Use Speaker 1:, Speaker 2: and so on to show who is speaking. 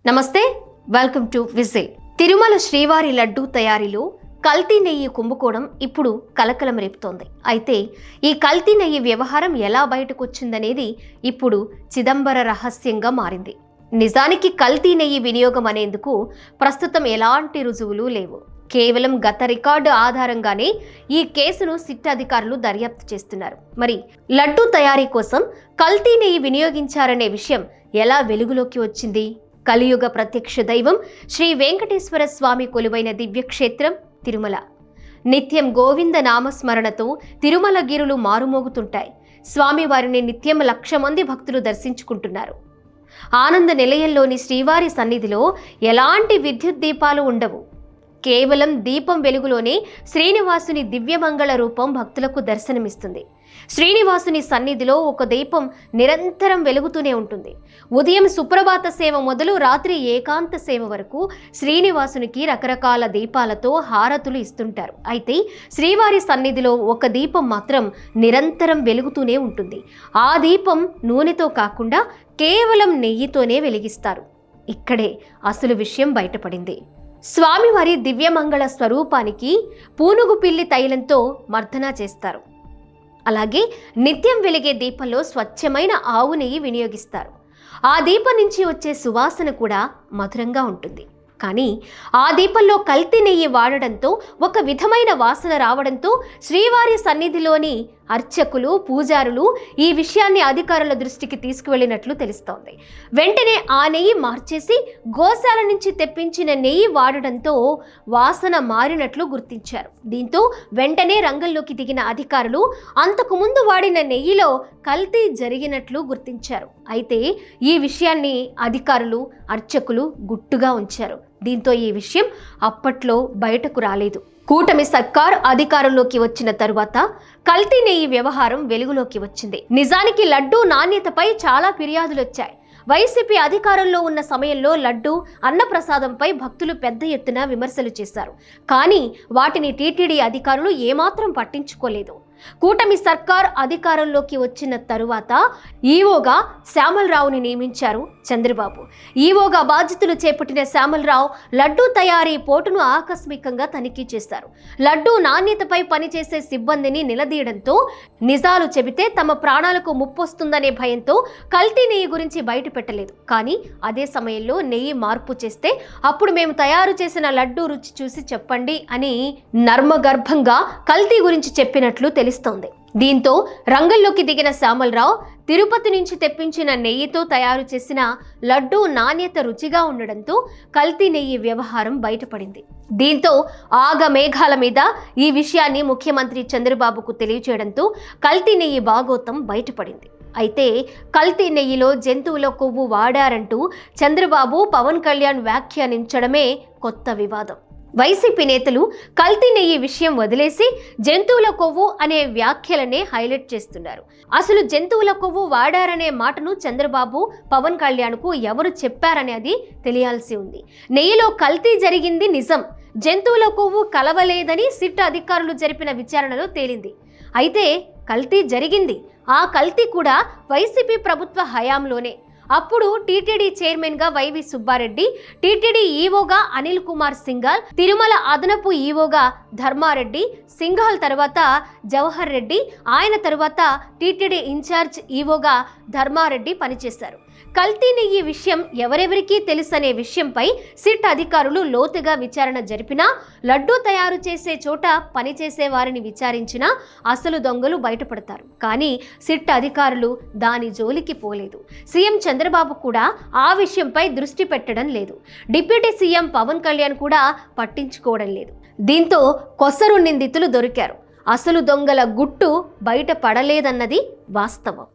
Speaker 1: నమస్తే, welcome to whistle. Tirumala శ్రీవారి లడ్డూ తయారీలో కల్తీ నెయ్యి కుంభకోణం ఇప్పుడు కలకలం రేపుతోంది. అయితే ఈ కల్తీ నెయ్యి వ్యవహారం ఎలా బయటకు వచ్చిందనేది ఇప్పుడు చిదంబర రహస్యంగా మారింది. నిజానికి కల్తీ నెయ్యి వినియోగం అనేందుకు ప్రస్తుతం ఎలాంటి రుజువులు లేవు. కేవలం గత రికార్డు ఆధారంగానే ఈ కేసును సిట్ అధికారులు దర్యాప్తు చేస్తున్నారు. మరి లడ్డూ తయారీ కోసం కల్తీ నెయ్యి వినియోగించారనే విషయం ఎలా వెలుగులోకి వచ్చింది? కలియుగ ప్రత్యక్ష దైవం శ్రీ వెంకటేశ్వర స్వామి కొలువైన దివ్యక్షేత్రం తిరుమల. నిత్యం గోవింద నామస్మరణతో తిరుమల గిరులు మారుమోగుతుంటాయి. స్వామివారిని నిత్యం 1,00,000 మంది భక్తులు దర్శించుకుంటున్నారు. ఆనంద నిలయంలోని శ్రీవారి సన్నిధిలో ఎలాంటి విద్యుత్ దీపాలు ఉండవు. కేవలం దీపం వెలుగులోనే శ్రీనివాసుని దివ్యమంగళ రూపం భక్తులకు దర్శనమిస్తుంది. శ్రీనివాసుని సన్నిధిలో ఒక దీపం నిరంతరం వెలుగుతూనే ఉంటుంది. ఉదయం సుప్రభాత సేవ మొదలు రాత్రి ఏకాంత సేవ వరకు శ్రీనివాసునికి రకరకాల దీపాలతో హారతులు ఇస్తుంటారు. అయితే శ్రీవారి సన్నిధిలో ఒక దీపం మాత్రం నిరంతరం వెలుగుతూనే ఉంటుంది. ఆ దీపం నూనెతో కాకుండా కేవలం నెయ్యితోనే వెలిగిస్తారు. ఇక్కడే అసలు విషయం బయటపడింది. స్వామివారి దివ్యమంగళ స్వరూపానికి పూనుగు పిల్లి తైలంతో మర్దన చేస్తారు. అలాగే నిత్యం వెలిగే దీపంలో స్వచ్ఛమైన ఆవు నెయ్యి వినియోగిస్తారు. ఆ దీపం నుంచి వచ్చే సువాసన కూడా మధురంగా ఉంటుంది. కానీ ఆ దీపంలో కల్తీ నెయ్యి వాడడంతో ఒక విధమైన వాసన రావడంతో శ్రీవారి సన్నిధిలోని అర్చకులు, పూజారులు ఈ విషయాన్ని అధికారుల దృష్టికి తీసుకువెళ్ళినట్లు తెలుస్తోంది. వెంటనే ఆ నెయ్యి మార్చేసి గోశాల నుంచి తెప్పించిన నెయ్యి వాడడంతో వాసన మారినట్లు గుర్తించారు. దీంతో వెంటనే రంగంలోకి దిగిన అధికారులు అంతకుముందు వాడిన నెయ్యిలో కల్తీ జరిగినట్లు గుర్తించారు. అయితే ఈ విషయాన్ని అధికారులు, అర్చకులు గుట్టుగా ఉంచారు. దీంతో ఈ విషయం అప్పట్లో బయటకు రాలేదు. కూటమి సర్కార్ అధికారంలోకి వచ్చిన తరువాత కల్తీ నెయ్యి వ్యవహారం వెలుగులోకి వచ్చింది. నిజానికి లడ్డూ నాణ్యతపై చాలా ఫిర్యాదులు వచ్చాయి. వైసీపీ అధికారంలో ఉన్న సమయంలో లడ్డూ, అన్నప్రసాదంపై భక్తులు పెద్ద ఎత్తున విమర్శలు చేశారు. కానీ వాటిని టీటీడీ అధికారులు ఏమాత్రం పట్టించుకోలేదు. కూటమి సర్కార్ అధికారంలోకి వచ్చిన తరువాత ఈవోగా శ్యామలరావుని నియమించారు చంద్రబాబు. ఈవోగా బాధ్యతలు చేపట్టిన శ్యామలరావు లడ్డూ తయారీ పోటును ఆకస్మికంగా తనిఖీ చేశారు. లడ్డూ నాణ్యతపై పనిచేసే సిబ్బందిని నిలదీయడంతో నిజాలు చెబితే తమ ప్రాణాలకు ముప్పొస్తుందనే భయంతో కల్తీ నెయ్యి గురించి బయట పెట్టలేదు. కానీ అదే సమయంలో నెయ్యి మార్పు చేస్తే అప్పుడు మేము తయారు చేసిన లడ్డూ రుచి చూసి చెప్పండి అని నర్మగర్భంగా కల్తీ గురించి చెప్పినట్లు తెలుస్తోంది. దీంతో రంగంలోకి దిగిన శ్యామలరావు తిరుపతి నుంచి తెప్పించిన నెయ్యితో తయారు చేసిన లడ్డూ నాణ్యత రుచిగా ఉండడంతో కల్తీ నెయ్యి వ్యవహారం బయటపడింది. దీంతో ఆగమేఘాల మీద ఈ విషయాన్ని ముఖ్యమంత్రి చంద్రబాబుకు తెలియచేయడంతో కల్తీ నెయ్యి బాగోతం బయటపడింది. అయితే కల్తీ నెయ్యిలో జంతువుల కొవ్వు వాడారంటూ చంద్రబాబు, పవన్ కళ్యాణ్ వ్యాఖ్యానించడమే కొత్త వివాదం. వైసీపీ నేతలు కల్తీ నెయ్యి విషయం వదిలేసి జంతువుల కొవ్వు అనే వ్యాఖ్యలనే హైలైట్ చేస్తున్నారు. అసలు జంతువుల కొవ్వు వాడారనే మాటను చంద్రబాబు, పవన్ కళ్యాణ్కు ఎవరు చెప్పారనేది తెలియాల్సి ఉంది. నెయ్యిలో కల్తీ జరిగింది నిజం, జంతువుల కొవ్వు కలవలేదని సిట్ అధికారులు జరిపిన విచారణలో తేలింది. అయితే కల్తీ జరిగింది. ఆ కల్తీ కూడా వైసీపీ ప్రభుత్వ హయాంలోనే. అప్పుడు టీటీడీ చైర్మన్ గా వైవి సుబ్బారెడ్డి, టీటీడీ ఈవోగా అనిల్ కుమార్ సింఘాల్, తిరుమల అదనపు ఈవోగా ధర్మారెడ్డి, సింఘాల్ తర్వాత జవహర్ రెడ్డి, ఆయన తర్వాత టీటీడీ ఇన్ఛార్జ్ ఈవోగా ధర్మారెడ్డి పనిచేశారు. కల్తీ నెయ్యి విషయం ఎవరెవరికీ తెలుసనే విషయంపై సిట్ అధికారులు లోతుగా విచారణ జరిపినా, లడ్డూ తయారు చేసే చోట పనిచేసే వారిని విచారించినా అసలు దొంగలు బయటపడతారు. కానీ సిట్ అధికారులు దాని జోలికి పోలేదు. సీఎం చంద్రబాబు కూడా ఆ విషయంపై దృష్టి పెట్టడం లేదు. డిప్యూటీ సీఎం పవన్ కళ్యాణ్ కూడా పట్టించుకోవడం లేదు. దీంతో కొసరు నిందితులు దొరికారు. అసలు దొంగల గుట్టు బయట పడలేదన్నది వాస్తవం.